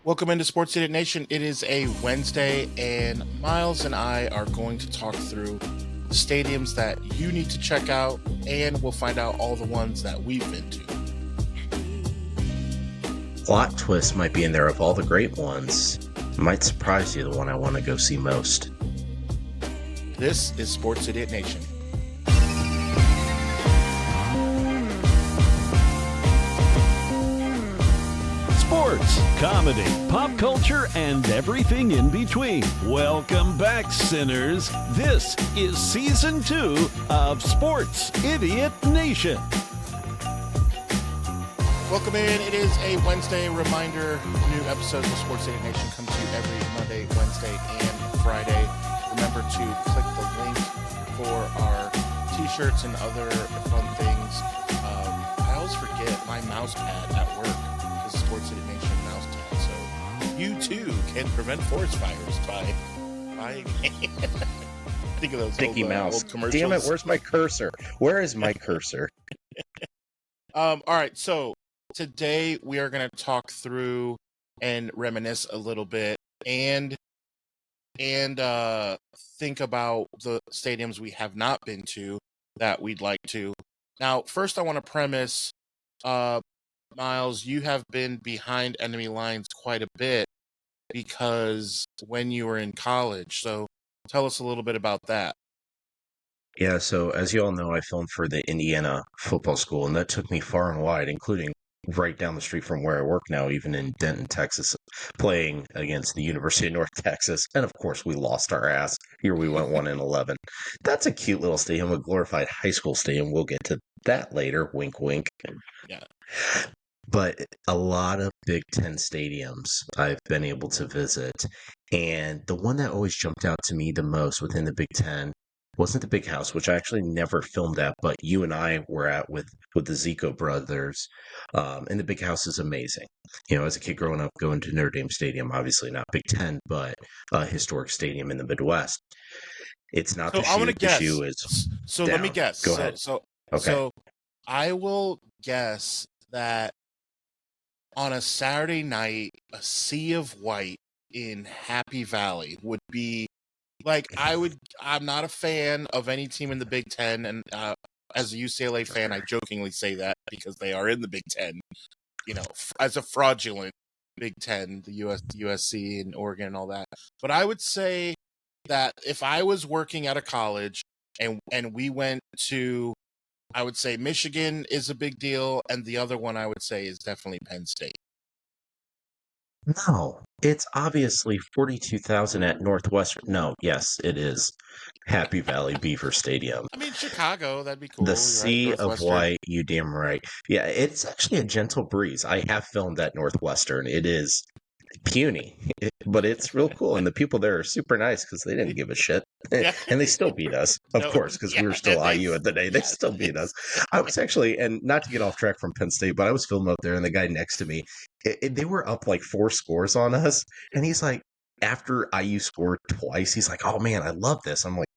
Welcome into Sports City Nation. It is a Wednesday, and Miles and I are going to talk through the stadiums that you need to check out, and we'll find out all the ones that we've been to. Plot twist might be in there of all the great ones. Might surprise you the one I want to go see most. This is Sports City Nation. Sports, comedy, pop culture, and everything in between. Welcome back, sinners. This is Season 2 of Sports Idiot Nation. Welcome in. It is a Wednesday reminder. New episodes of Sports City Nation come to you every Monday, Wednesday, and Friday. Remember to click the link for our t-shirts and other fun things. I always forget my mouse pad at work. Sports City Nation mouse pad, so you too can prevent forest fires by buying. Think of those Sticky mouse old commercials. Damn it! Where's my cursor? Where is my cursor? All right. So today we are going to talk through and reminisce a little bit, and think about the stadiums we have not been to that we'd like to. Now, first, I want to premise. Miles, you have been behind enemy lines quite a bit because when you were in college. So tell us a little bit about that. Yeah, so as you all know, I filmed for the Indiana Football School, and that took me far and wide, including right down the street from where I work now, even in Denton, Texas, playing against the University of North Texas. And of course, we lost our ass. Here we went 1-11. That's a cute little stadium, a glorified high school stadium. We'll get to that later. Wink, wink. Yeah. But a lot of Big Ten stadiums I've been able to visit. And the one that always jumped out to me the most within the Big Ten wasn't the Big House, which I actually never filmed at, but you and I were at with the Zico brothers. And the Big House is amazing. You know, as a kid growing up, going to Notre Dame Stadium, obviously not Big Ten, but a historic stadium in the Midwest. It's not So the I want shoe. to guess. The shoe is So down. let me guess. Go ahead. Okay. So I will guess that on a Saturday night, a sea of white in Happy Valley would be like I'm not a fan of any team in the Big Ten, and as a UCLA fan, I jokingly say that because they are in the Big Ten. You know, as a fraudulent Big Ten, the USC and Oregon and all that. But I would say that if I was working at a college and we went to, I would say Michigan is a big deal, and the other one I would say is definitely Penn State. No, it's obviously 42,000 at Northwestern. No, yes, it is Happy Valley Beaver Stadium. I mean, Chicago, that'd be cool. The right? sea of Northwestern. white, you damn right. Yeah, it's actually a gentle breeze. I have filmed at Northwestern. It is puny, but it's real cool. And the people there are super nice because they didn't give a shit. Yeah. And they still beat us, of No, course, because yeah, we were still and IU at the day. They still beat us. I was actually, and not to get off track from Penn State, but I was filming up there, and the guy next to me, they were up like 4 scores on us. And he's like, after IU scored twice, he's like, oh man, I love this. I'm like,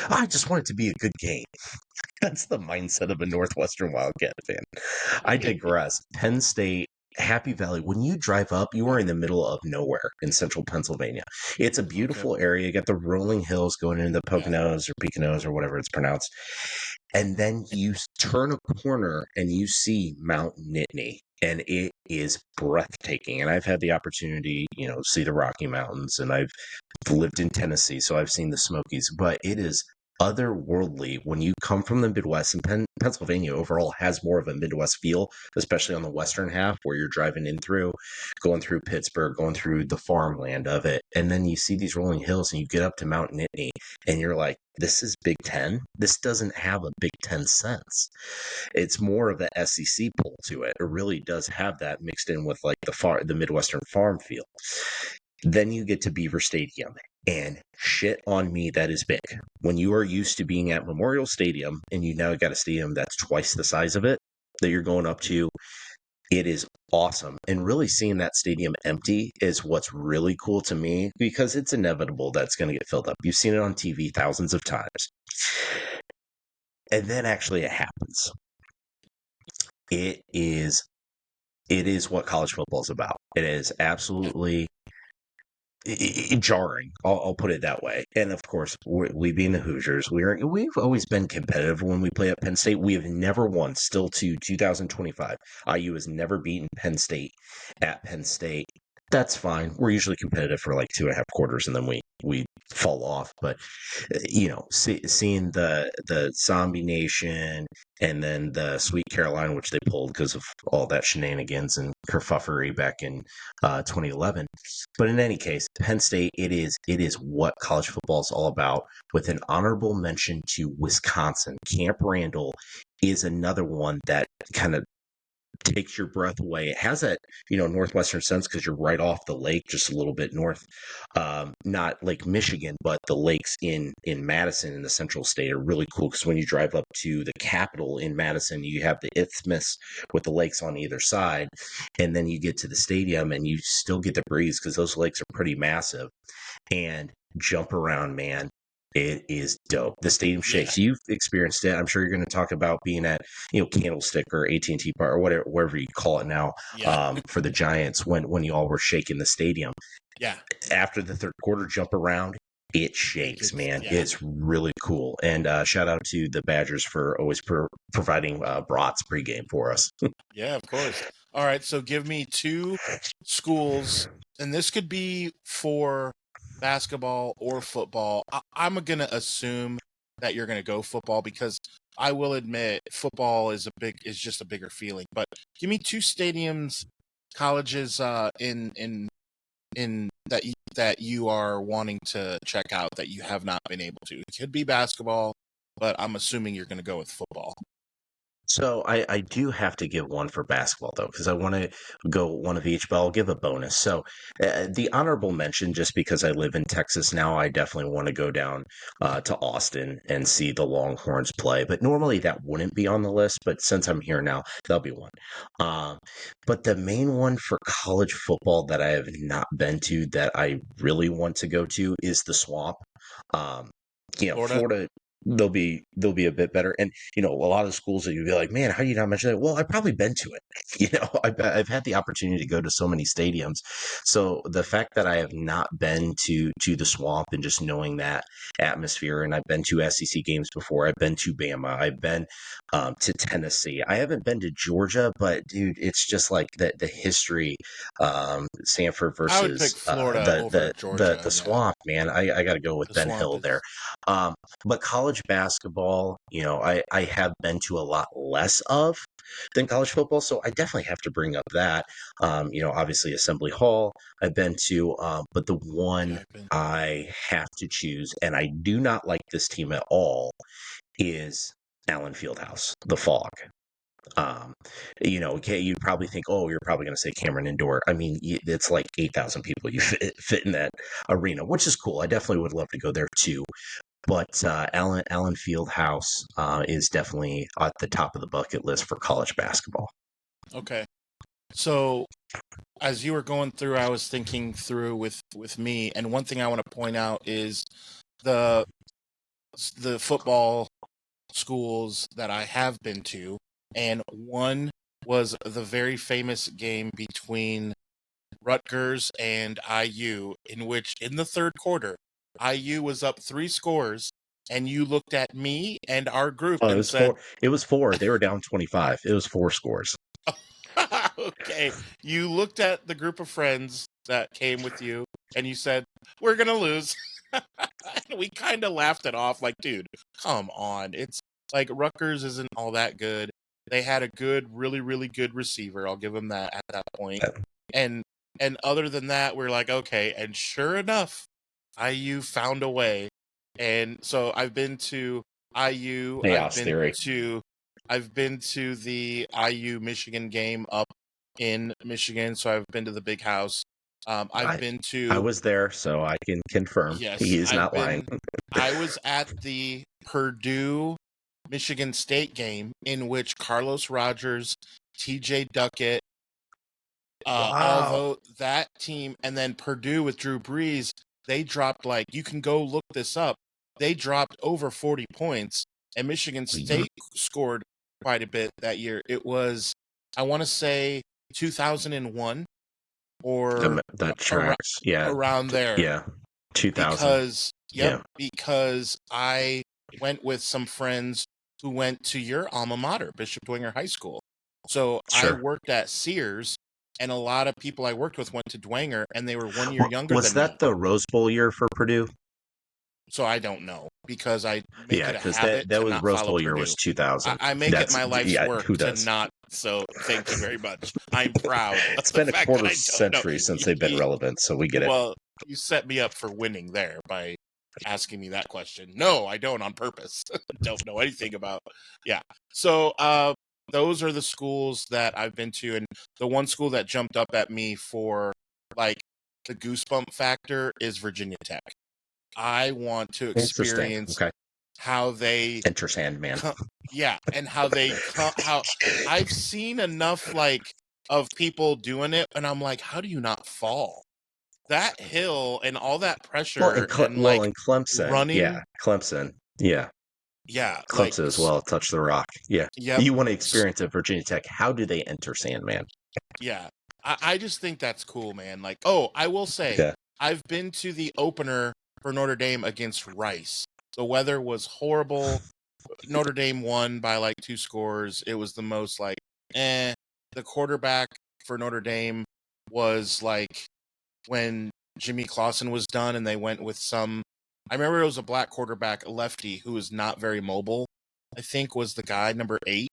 I just want it to be a good game. That's the mindset of a Northwestern Wildcat fan. I digress. Penn State, Happy Valley, when you drive up, you are in the middle of nowhere in central Pennsylvania. It's a beautiful area. You got the rolling hills going into the Poconos or Poconos or whatever it's pronounced. And then you turn a corner and you see Mount Nittany. And it is breathtaking. And I've had the opportunity, you know, to see the Rocky Mountains, and I've lived in Tennessee, so I've seen the Smokies. But it is otherworldly when you come from the Midwest, and Pennsylvania overall has more of a Midwest feel, especially on the western half where you're driving in through, going through Pittsburgh, going through the farmland of it. And then you see these rolling hills and you get up to Mount Nittany and you're like, this is Big Ten? This doesn't have a Big Ten sense. It's more of a SEC pull to it. It really does have that mixed in with like the Midwestern farm feel. Then you get to Beaver Stadium, and shit on me, that is big. When you are used to being at Memorial Stadium and you now got a stadium that's twice the size of it that you're going up to, it is awesome. And really seeing that stadium empty is what's really cool to me, because it's inevitable that's going to get filled up. You've seen it on TV thousands of times. And then actually it happens. It is it is what college football is about. It is absolutely jarring. I'll put it that way. And of course, we being the Hoosiers, we've always been competitive when we play at Penn State. We have never won, still to 2025. IU has never beaten Penn State at Penn State. That's fine. We're usually competitive for like 2.5 quarters, and then we fall off. But seeing the Zombie Nation and then the Sweet Caroline, which they pulled because of all that shenanigans and kerfuffery back in 2011. But in any case, Penn State, it is what college football is all about. With an honorable mention to Wisconsin, Camp Randall is another one that kind of takes your breath away. It has that, northwestern sense because you're right off the lake, just a little bit north, not Lake Michigan, but the lakes in Madison in the Central State are really cool because when you drive up to the Capitol in Madison, you have the isthmus with the lakes on either side, and then you get to the stadium and you still get the breeze because those lakes are pretty massive. And jump around, man. It is dope. The stadium shakes. You've experienced it. I'm sure you're going to talk about being at, Candlestick or AT&T Park or whatever you call it now, for the Giants when you all were shaking the stadium. Yeah. After the third quarter jump around, it shakes, man. Yeah. It's really cool. And shout out to the Badgers for always providing brats pregame for us. Yeah, of course. All right, so give me 2 schools, and this could be for basketball or football. I'm going to assume that you're going to go football because I will admit football is just a bigger feeling. But give me 2 stadiums, colleges in that you are wanting to check out that you have not been able to. It could be basketball, but I'm assuming you're going to go with football. So I do have to give one for basketball, though, because I want to go one of each, but I'll give a bonus. So the honorable mention, just because I live in Texas now, I definitely want to go down to Austin and see the Longhorns play. But normally that wouldn't be on the list, but since I'm here now, that'll be one. But the main one for college football that I have not been to that I really want to go to is the Swamp. Florida, they'll be a bit better. And, a lot of schools that you'd be like, man, how do you not mention that? Well, I've probably been to it. I've had the opportunity to go to so many stadiums. So the fact that I have not been to the Swamp and just knowing that atmosphere, and I've been to SEC games before, I've been to Bama, I've been to Tennessee. I haven't been to Georgia, but dude, it's just like the history, Sanford versus I would pick Florida over Georgia. The Swamp, man. I got to go with Ben Hill there. But college basketball, I have been to a lot less of than college football, so I definitely have to bring up that. Obviously Assembly Hall I've been to, but the one I have to choose, and I do not like this team at all, is Allen Fieldhouse, the Fog. You'd probably think, oh, you're probably going to say Cameron Indoor. I mean, it's like 8,000 people you fit in that arena, which is cool. I definitely would love to go there too. But Allen Fieldhouse is definitely at the top of the bucket list for college basketball. Okay. So as you were going through, I was thinking through with me, and one thing I want to point out is the football schools that I have been to, and one was the very famous game between Rutgers and IU, in which in the third quarter, IU was up 3 scores, and you looked at me and our group and said... It was 4. They were down 25. It was 4 scores. Okay. You looked at the group of friends that came with you, and you said, we're going to lose. And we kind of laughed it off like, dude, come on. It's like Rutgers isn't all that good. They had a good, really, really good receiver. I'll give them that at that point. And other than that, we're like, okay. And sure enough, IU found a way. And so I've been to IU. I've been to the IU Michigan game up in Michigan. So I've been to the Big House. I was there, so I can confirm. Yes, he is not lying. I was at the Purdue Michigan State game in which Carlos Rogers, TJ Duckett, although that team, and then Purdue with Drew Brees, they dropped, like, you can go look this up, they dropped over 40 points, and Michigan State scored quite a bit that year. It was, I want to say, 2001 or that tracks. Yeah. around there. Yeah. 2000. Because I went with some friends who went to your alma mater, Bishop Dwenger High School. So I Sure. worked at Sears, and a lot of people I worked with went to Dwenger, and they were 1 year younger Was than that me. the Rose Bowl year for Purdue? So I don't know, because I make it a because habit that to was not Rose follow Bowl year Purdue. was 2000. I make it my life's work who to does? not. So thank you very much. I'm proud. It's of the been a fact quarter that I don't century know. since they've been relevant, so we get it. Well, you set me up for winning there by asking me that question. No, I don't on purpose. Don't know anything about. Yeah. So those are the schools that I've been to, and the one school that jumped up at me for like the goosebump factor is Virginia Tech. I want to experience how they enter Sandman. And how they how I've seen enough of people doing it, and I'm like, how do you not fall? That hill and all that pressure and Clemson, running. Clemson, Clemson as well. Touch the rock, You want to experience at Virginia Tech? How do they enter Sandman? Yeah, I just think that's cool, man. Like, I will say, I've been to the opener for Notre Dame against Rice. The weather was horrible. Notre Dame won by 2 scores. It was the most The quarterback for Notre Dame was when Jimmy Clausen was done, and they went with I remember it was a black quarterback, a lefty, who was not very mobile. I think was the guy, number 8.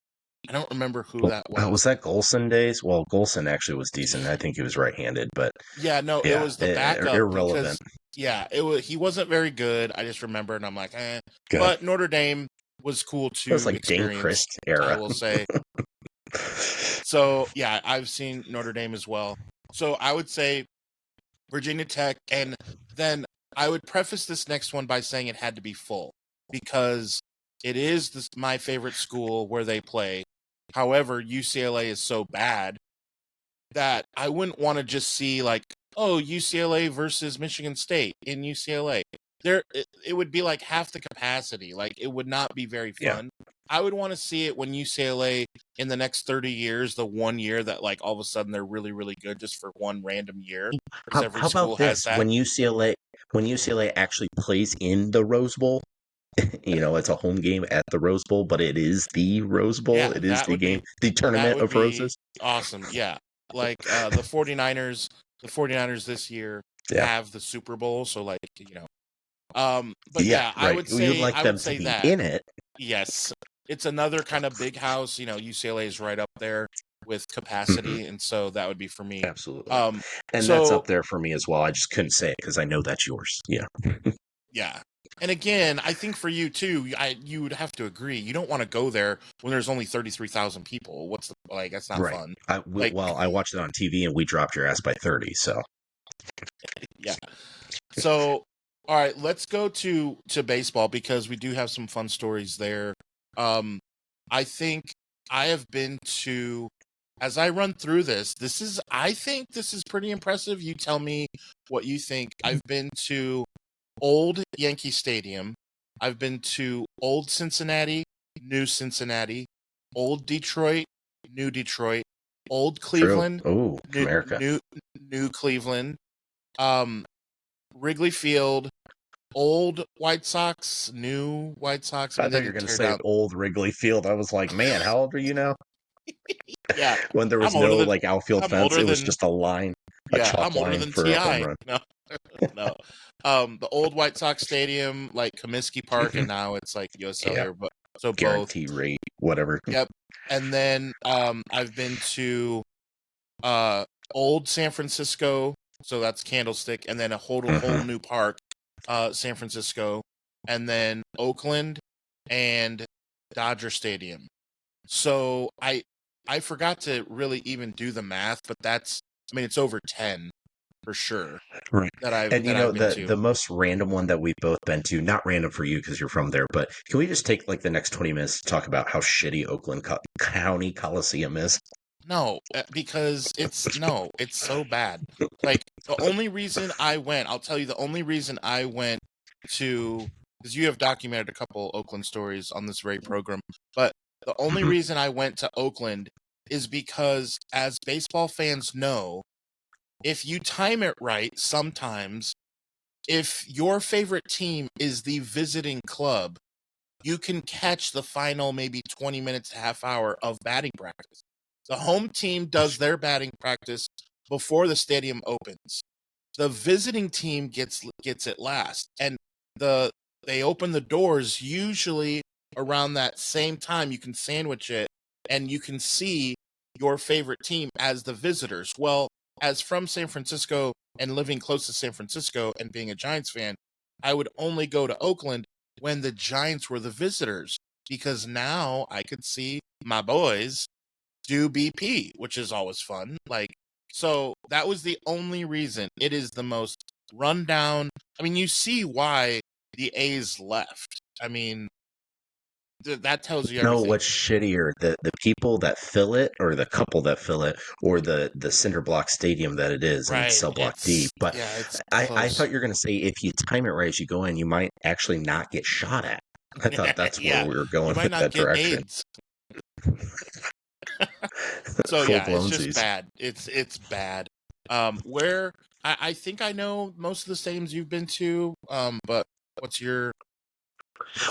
I don't remember who that was. Was that Golson days? Well, Golson actually was decent. I think he was right-handed, but it was the backup. Irrelevant. He wasn't very good. I just remember, and I'm like, But Notre Dame was cool too. It was like Dane Christ era, I will say. So I've seen Notre Dame as well. So I would say Virginia Tech, and then I would preface this next one by saying it had to be full, because it is my favorite school where they play. However, UCLA is so bad that I wouldn't want to just see UCLA versus Michigan State in UCLA. It would be half the capacity. It would not be very fun. I would want to see it when UCLA in the next 30 years, the 1 year that all of a sudden they're really, really good just for one random year. How about this? When UCLA actually plays in the Rose Bowl, it's a home game at the Rose Bowl, but it is the Rose Bowl. It is the game, the tournament of roses. Awesome. Yeah. The 49ers this year have the Super Bowl. So but I would say, you'd like them to be in it. Yes. It's another kind of big house. UCLA is right up there with capacity. And so that would be for me. Absolutely. And that's up there for me as well. I just couldn't say it because I know that's yours. Yeah. Yeah. And again, I think for you too, you would have to agree. You don't want to go there when there's only 33,000 people. What's that's not fun. I watched it on TV and we dropped your ass by 30. So yeah. So all right, let's go to baseball, because we do have some fun stories there. I think I have been to, as I run through I think this is pretty impressive. You tell me what you think. I've been to old Yankee Stadium. I've been to old Cincinnati, new Cincinnati, old Detroit, new Detroit, old Cleveland, America, new Cleveland, Wrigley Field, old White Sox, new White Sox. I thought you were going to say old Wrigley Field. I was like, man, how old are you now? Yeah, when there was no outfield fence, it was just a line. I'm older than T.I. No. The old White Sox Stadium, Comiskey Park, and now it's USL. But so guarantee both rate, whatever. Yep. And then I've been to old San Francisco, so that's Candlestick, and then a whole new park, San Francisco, and then Oakland and Dodger Stadium. So I forgot to really even do the math, but it's over 10 for sure. Right. I've been to. The most random one that we've both been to, not random for you because you're from there, but can we just take the next 20 minutes to talk about how shitty Oakland County Coliseum is? No, because it's so bad. The only reason I went, I'll tell you, the only reason I went to, because you have documented a couple Oakland stories on this very program, but the only reason I went to Oakland is because, as baseball fans know, if you time it right, sometimes, if your favorite team is the visiting club, you can catch the final maybe 20 minutes, half hour of batting practice. The home team does their batting practice before the stadium opens. The visiting team gets it last, and they open the doors usually around that same time. You can sandwich it, and you can see your favorite team as the visitors. Well, as from San Francisco and living close to San Francisco and being a Giants fan, I would only go to Oakland when the Giants were the visitors, because now I could see my boys do BP, which is always fun. So that was the only reason. It is the most rundown. I mean, you see why the A's left. I mean, that tells you everything. No, what's shittier, the people that fill it, or the couple that fill it, or the cinder block stadium that it is in cell block D. But yeah, it's I thought you were going to say if you time it right as you go in, you might actually not get shot at. I thought that's where we were going you might with not that get direction. AIDS. So yeah, it's just bad. It's bad. Where I think I know most of the stadiums you've been to. But what's your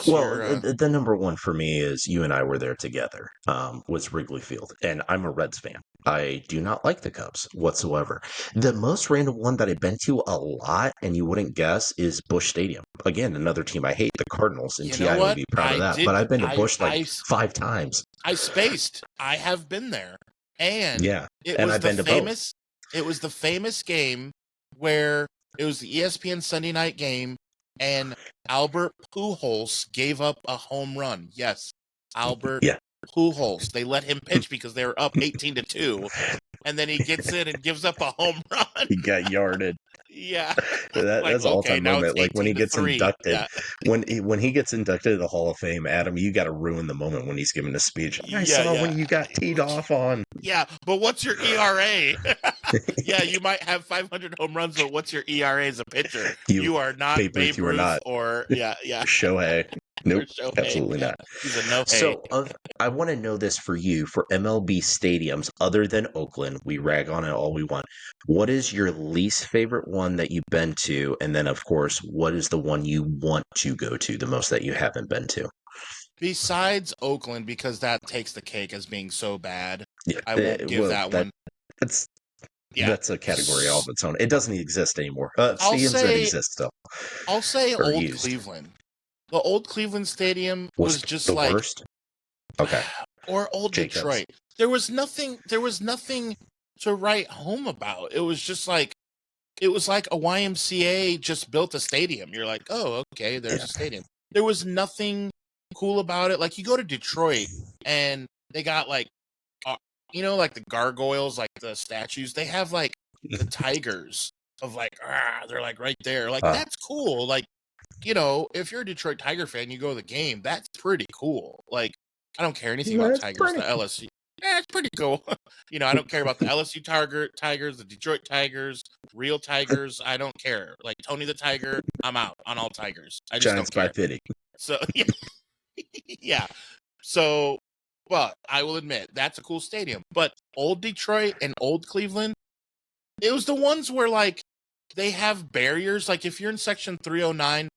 the number one for me is you and I were there together, was Wrigley Field. And I'm a Reds fan. I do not like the Cubs whatsoever. The most random one that I've been to a lot, and you wouldn't guess, is Busch Stadium. Again, another team I hate, the Cardinals, and T.I. would be proud of that. But I've been to Busch 5 times. I spaced. I have been there. And yeah, I've been to both. It was the famous game where it was the ESPN Sunday night game, and Albert Pujols gave up a home run. Yes, Albert Pujols. They let him pitch because they were up 18-2, and then he gets in and gives up a home run. He got yarded. Yeah, that's an all-time moment. Like when he gets inducted, when he gets inducted to the Hall of Fame, Adam, you got to ruin the moment when he's giving the speech. I saw when you got teed off on. Yeah, but what's your ERA? Yeah, you might have 500 home runs, but what's your ERA as a pitcher? You are not Babe Ruth or Shohei. Nope, absolutely not. He's a no-hay. So I want to know this for you, for MLB stadiums other than Oakland. We rag on it all we want. What is your least favorite one that you've been to? And then, of course, what is the one you want to go to the most that you haven't been to? Besides Oakland, because that takes the cake as being so bad, I won't give that one. That's a category all of its own. It doesn't exist anymore. Stadiums that exist still. I'll say Old Cleveland. The old Cleveland Stadium was just the worst. Okay. Or old Detroit. There was nothing to write home about. It was just like a YMCA just built a stadium. You're like, oh, okay, there's a stadium. There was nothing cool about it. Like, you go to Detroit and they got like the gargoyles, like the statues. They have like the tigers of like, they're like right there. Like, that's cool. Like, if you're a Detroit Tiger fan, you go to the game. That's pretty cool. Like, I don't care anything about Tigers. The LSU, it's pretty cool. I don't care about the LSU Tigers, the Detroit Tigers, real Tigers. I don't care. Like, Tony the Tiger, I'm out on all Tigers. I just Giants don't care. By pity. So yeah. So, but I will admit that's a cool stadium. But old Detroit and old Cleveland, it was the ones where like they have barriers. Like, if you're in section 309.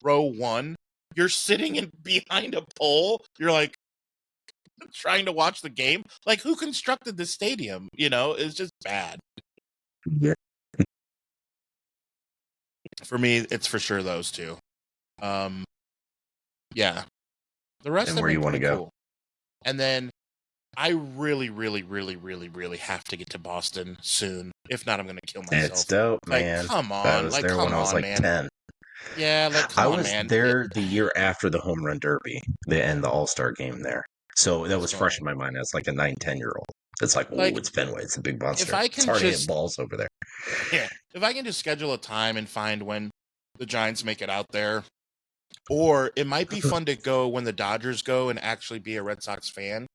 Row 1, you're sitting behind a pole. You're like trying to watch the game. Like, who constructed this stadium? It's just bad. Yeah. For me, it's for sure those two. Yeah. The rest of them where you want to go? Cool. And then I really, really, really, really, really have to get to Boston soon. If not, I'm going to kill myself. It's dope, man. Come on. I was there when I was like 10. Yeah, I was there the year after the Home Run Derby and the All-Star game there. So that was fresh in my mind as like a 9-10-year-old. It's like, it's Fenway. It's a big monster. It's hard to hit balls over there. Yeah. If I can just schedule a time and find when the Giants make it out there, or it might be fun to go when the Dodgers go and actually be a Red Sox fan,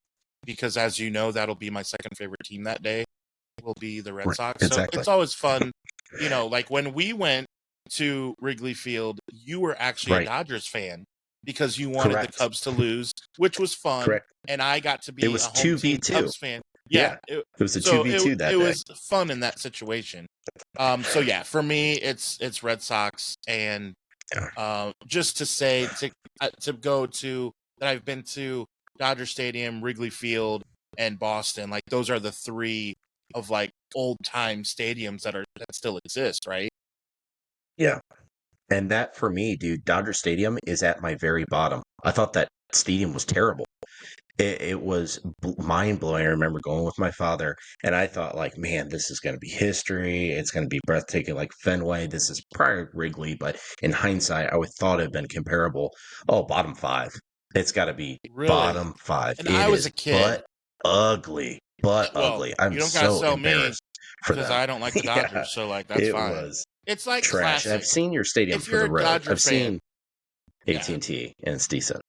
because as you know, that'll be my second favorite team that day, will be the Red Sox. Exactly. So it's always fun. Like when we went to Wrigley Field, you were actually a Dodgers fan because you wanted the Cubs to lose, which was fun. Correct. And I got to be a home team Cubs fan. Yeah. It was a 2v2 that it day. was fun in that situation. So yeah, for me, it's Red Sox, and just to say to go to that I've been to Dodger Stadium, Wrigley Field, and Boston. Like those are the three of like old time stadiums that still exist, right? Yeah. And that for me, dude, Dodger Stadium is at my very bottom. I thought that stadium was terrible. It was mind blowing. I remember going with my father, and I thought, like, man, this is going to be history. It's going to be breathtaking, like Fenway. This is prior Wrigley, but in hindsight, I would thought it'd been comparable. Oh, bottom five. It's got to be Really? bottom five. And It I was is a kid. ugly, but Well, ugly. I'm you don't gotta so sell me embarrassed for because them. I don't like the Yeah, Dodgers, so like that's it fine. was It's like trash. classic. I've seen your stadium If for you're the a road. Dodger I've fan, seen yeah. AT&T, and it's decent.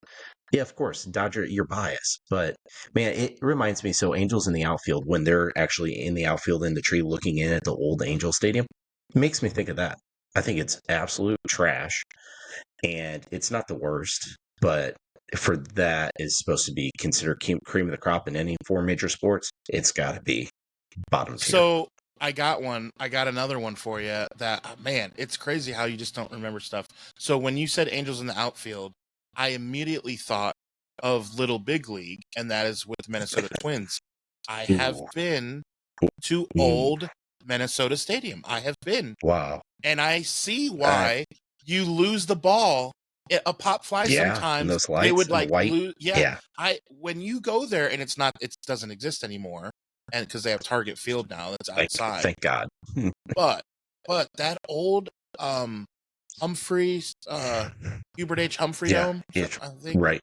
Yeah, of course, Dodger, you're biased, but man, it reminds me. So, Angels in the outfield, when they're actually in the outfield in the tree looking in at the old Angel Stadium, it makes me think of that. I think it's absolute trash, and it's not the worst, but for that is supposed to be considered cream of the crop in any four major sports. It's got to be bottom tier. So I got another one for you that, man, it's crazy how you just don't remember stuff. So when you said Angels in the outfield, I immediately thought of Little Big League, and that is with Minnesota Twins. I have Ooh. been to old Minnesota Stadium. I have been. Wow. And I see why you lose the ball. A pop fly sometimes. Those lights They would and like white. lose. Yeah. When you go there and it doesn't exist anymore, and because they have Target Field now, that's outside. Thank God. But that old Humphrey Hubert H. Humphrey Dome, I think. Right.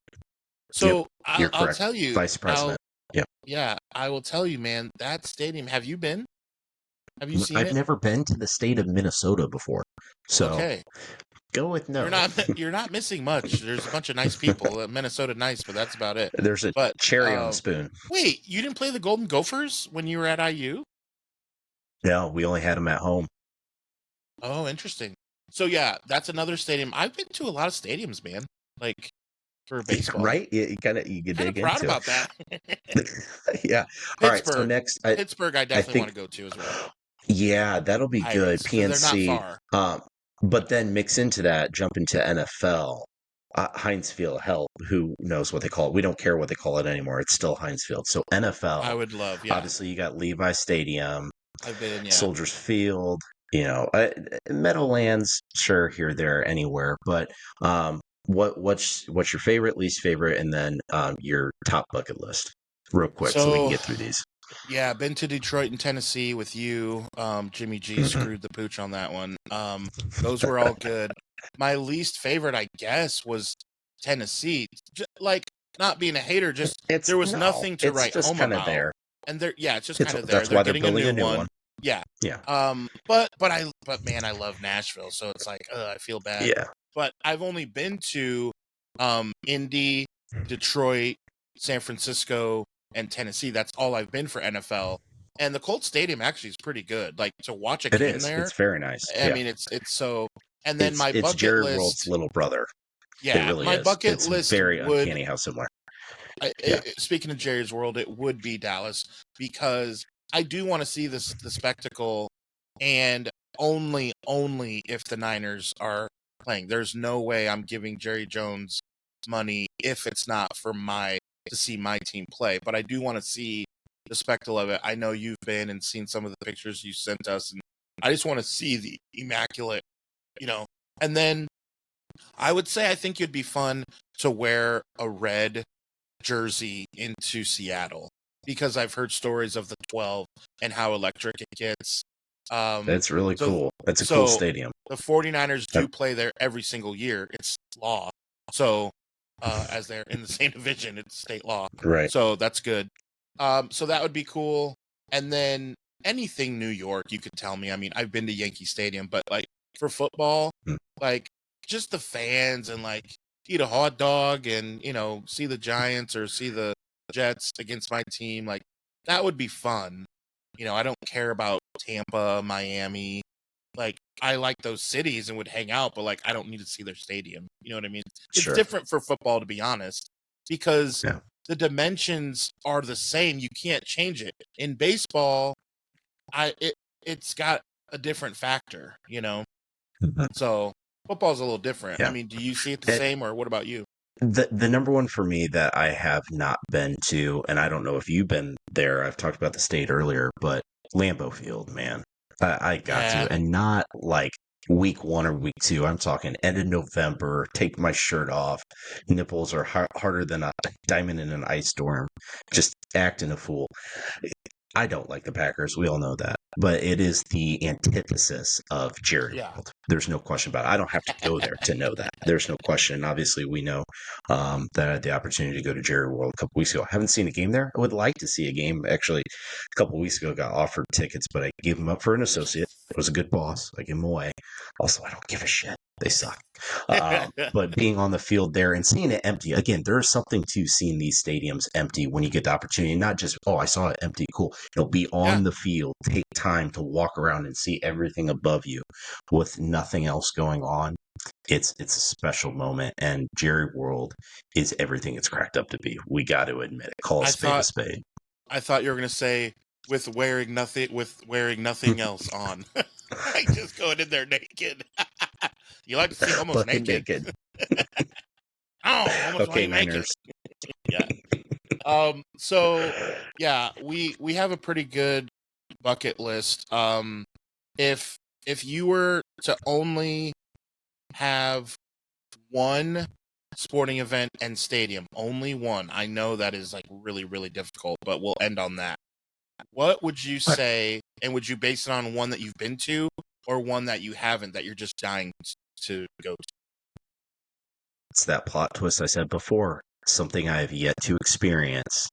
So You're I'll correct. tell you, Vice President. Yeah, I will tell you, man. That stadium. Have you been? Have you seen it? I've never been to the state of Minnesota before, so okay. Go with no. You're not missing much. There's a bunch of nice people. Minnesota nice, but that's about it. There's a cherry on the spoon. Wait, you didn't play the Golden Gophers when you were at IU? No, we only had them at home. Oh, interesting. So yeah, that's another stadium. I've been to a lot of stadiums, man. Like for baseball, right? You can dig proud into about that. Yeah. All right. So next, Pittsburgh, I definitely want to go to as well. Yeah, that'll be good. PNC. They're not far. But then mix into that, jump into NFL. Heinz Field, hell, who knows what they call it? We don't care what they call it anymore. It's still Heinz Field. So NFL. I would love, yeah. Obviously, you got Levi Stadium. I've been, yeah. Soldiers Field. Meadowlands, sure, here, there, anywhere. But what's your favorite, least favorite, and then your top bucket list, real quick, so we can get through these. Yeah, been to Detroit and Tennessee with you. Jimmy G screwed the pooch on that one. Those were all good. My least favorite, I guess, was Tennessee. Not being a hater, there was nothing to write home about. There. And it's just kind of there. That's why they're building a new one. Yeah. Yeah. But man, I love Nashville, so it's like, I feel bad. Yeah. But I've only been to Indy, Detroit, San Francisco, and Tennessee. That's all I've been for NFL. And the Colts Stadium actually is pretty good. Like to watch a game there. It's very nice. I mean, it's so. And then my bucket Jared list. World's little brother. Yeah, it really my is. bucket list very uncanny how similar. Speaking of Jerry's World, it would be Dallas because I do want to see the spectacle, and only if the Niners are playing. There's no way I'm giving Jerry Jones money if it's not to see my team play. But I do want to see the spectacle of it. I know you've been and seen some of the pictures you sent us, and I just want to see the immaculate, And then I would say I think it'd be fun to wear a red jersey into Seattle because I've heard stories of the 12 and how electric it gets. That's really cool. That's a cool stadium. The 49ers do play there every single year. It's law. So as they're in the same division, it's state law. Right. So that's good. So that would be cool. And then anything New York, you could tell me. I mean, I've been to Yankee Stadium, but like for football, like just the fans and like eat a hot dog and, see the Giants or see the Jets against my team. Like that would be fun. I don't care about Tampa, Miami. Like I like those cities and would hang out, but like I don't need to see their stadium. You know what I mean? It's different for football, to be honest, because the dimensions are the same. You can't change it. In baseball, it's got a different factor, you know. So football's a little different. I Yeah. mean, do you see it the same, or what about you? The number one for me that I have not been to, and I don't know if you've been there. I've talked about the state earlier, but Lambeau Field, man, I got Yeah. to, and not like week 1 or week 2. I'm talking end of November. Take my shirt off. Nipples are harder than a diamond in an ice storm. Just acting a fool. I don't like the Packers. We all know that. But it is the antithesis of Jerry Yeah. World. There's no question about it. I don't have to go there to know that. There's no question. Obviously, we know that I had the opportunity to go to Jerry World a couple weeks ago. I haven't seen a game there. I would like to see a game. Actually, a couple weeks ago, got offered tickets, but I gave them up for an associate. It was a good boss. I gave them away. Also, I don't give a shit. They suck. But being on the field there and seeing it empty, again, there is something to seeing these stadiums empty when you get the opportunity. Not just, oh, I saw it empty, cool. Be on the field, take time to walk around and see everything above you with nothing else going on. It's a special moment, and Jerry World is everything it's cracked up to be. We got to admit it. Call a spade a spade. I thought you were going to say with wearing nothing else on. Like just going in there naked. You like to see almost naked. Oh, almost okay, naked. Niners. Yeah. So yeah, we have a pretty good bucket list. If you were to only have one sporting event and stadium, only one. I know that is like really, really difficult, but we'll end on that. What would you say, and would you base it on one that you've been to or one that you haven't, that you're just dying to go to? It's that plot twist I said before. Something I have yet to experience.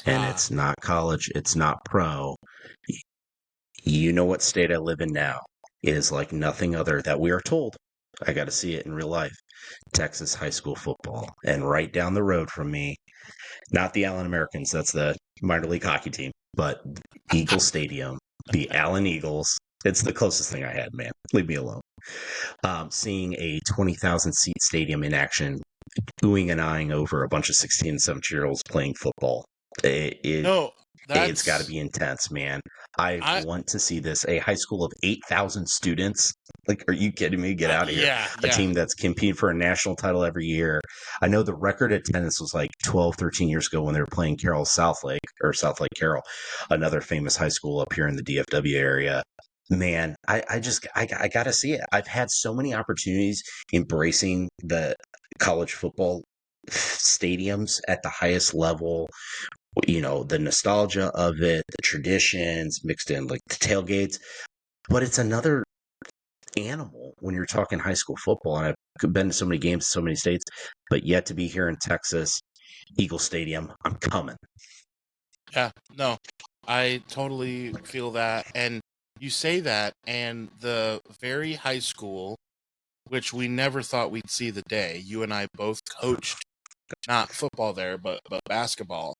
And it's not college. It's not pro. You know what state I live in now. It is like nothing other that we are told. I got to see it in real life. Texas high school football. And right down the road from me, not the Allen Americans, that's the minor league hockey team, but Eagle Stadium, the Allen Eagles. It's the closest thing I had, man. Leave me alone. Seeing a 20,000 seat stadium in action, oohing and eyeing over a bunch of 16 and 17-year-olds playing football. It's got to be intense, man. I want to see this. A high school of 8,000 students. Like, are you kidding me? Get out of here. Yeah. A team that's competing for a national title every year. I know the record attendance was like 12, 13 years ago when they were playing South Lake Carroll, another famous high school up here in the DFW area. Man, I got to see it. I've had so many opportunities embracing the college football stadiums at the highest level. The nostalgia of it, the traditions mixed in, like the tailgates. But it's another animal when you're talking high school football. And I've been to so many games, so many states, but yet to be here in Texas, Eagle Stadium, I'm coming. Yeah, no, I totally feel that. And you say that, and the very high school, which we never thought we'd see the day, you and I both coached, not football there, but basketball.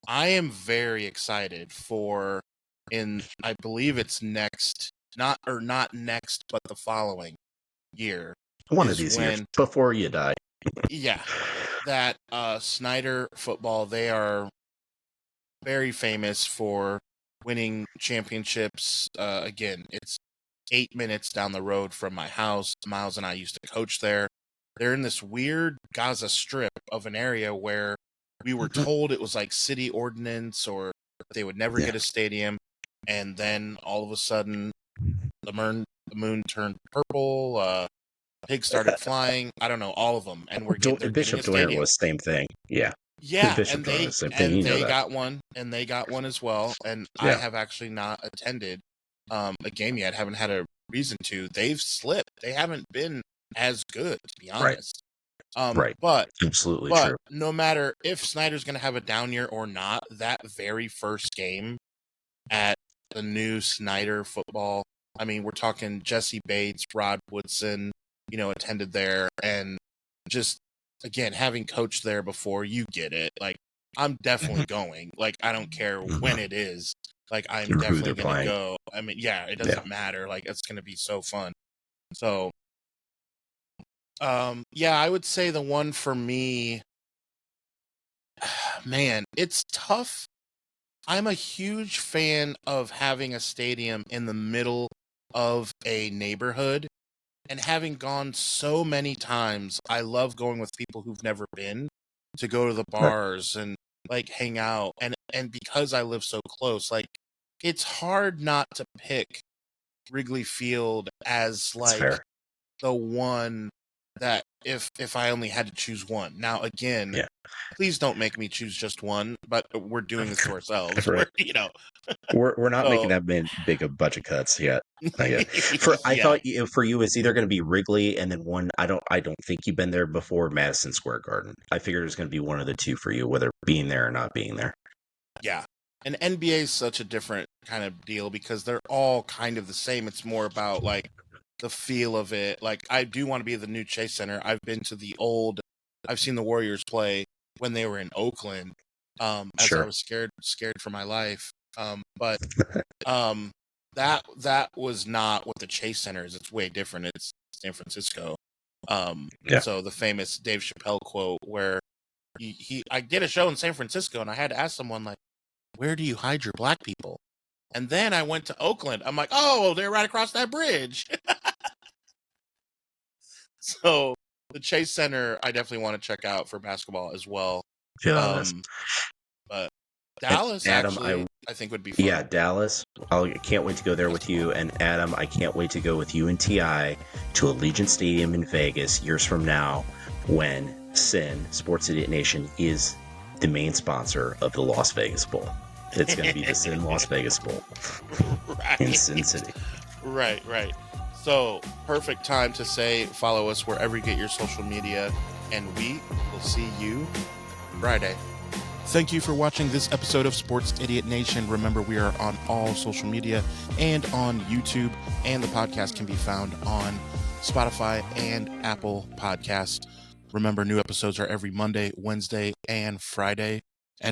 I am very excited for, I believe it's next, not next, but the following year. One of these years, before you die. Yeah, that Snyder football, they are very famous for winning championships. Again, it's 8 minutes down the road from my house. Miles and I used to coach there. They're in this weird Gaza Strip of an area where we were told it was like city ordinance or they would never get a stadium. And then all of a sudden, the moon turned purple. Pigs started flying. I don't know, all of them. And we're getting Bishop Dwyer was same thing. Yeah. Yeah, Bishop and they got one, and they got one as well. And I have actually not attended a game yet. Haven't had a reason to. They've slipped. They haven't been as good, to be honest. Right. But absolutely but true. No matter if Snyder's going to have a down year or not, that very first game at the new Snyder football, I mean, we're talking Jesse Bates, Rod Woodson, attended there, and just, again, having coached there before, you get it. Like, I'm definitely going. Like, I don't care when it is. Like, I'm definitely going to go. I mean, yeah, it doesn't matter. Like, it's going to be so fun. So, I would say the one for me, man, it's tough. I'm a huge fan of having a stadium in the middle of a neighborhood, and having gone so many times, I love going with people who've never been to go to the bars and like hang out. And because I live so close, like it's hard not to pick Wrigley Field as That's like fair. the one that if I only had to choose one. Now again, Yeah. please don't make me choose just one, but we're doing this to ourselves. Right. We're not making So that big of budget cuts yet. Not yet. I yeah. thought for you it's either going to be Wrigley and then one. I don't think you've been there before. Madison Square Garden. I figured it was going to be one of the two for you, whether being there or not being there. Yeah. And NBA is such a different kind of deal because they're all kind of the same. It's more about like the feel of it. Like I do want to be at the new Chase Center. I've seen the Warriors play when they were in Oakland. As Sure. I was scared for my life. But that was not what the Chase Center is. It's way different. It's San Francisco. Yeah. So the famous Dave Chappelle quote where I did a show in San Francisco and I had to ask someone like, where do you hide your black people? And then I went to Oakland. I'm like, oh, they're right across that bridge. So the Chase Center, I definitely want to check out for basketball as well. Yeah. But Dallas, Adam, actually, I think would be fun. Yeah, Dallas. I can't wait to go there with you. And Adam, I can't wait to go with you and T.I. to Allegiant Stadium in Vegas years from now when SIN, Sports Idiot Nation, is the main sponsor of the Las Vegas Bowl. It's going to be the SIN Las Vegas Bowl in Sin City. Right. So, perfect time to say follow us wherever you get your social media, and we will see you Friday. Thank you for watching this episode of Sports Idiot Nation. Remember, we are on all social media and on YouTube, and the podcast can be found on Spotify and Apple Podcasts. Remember, new episodes are every Monday, Wednesday, and Friday.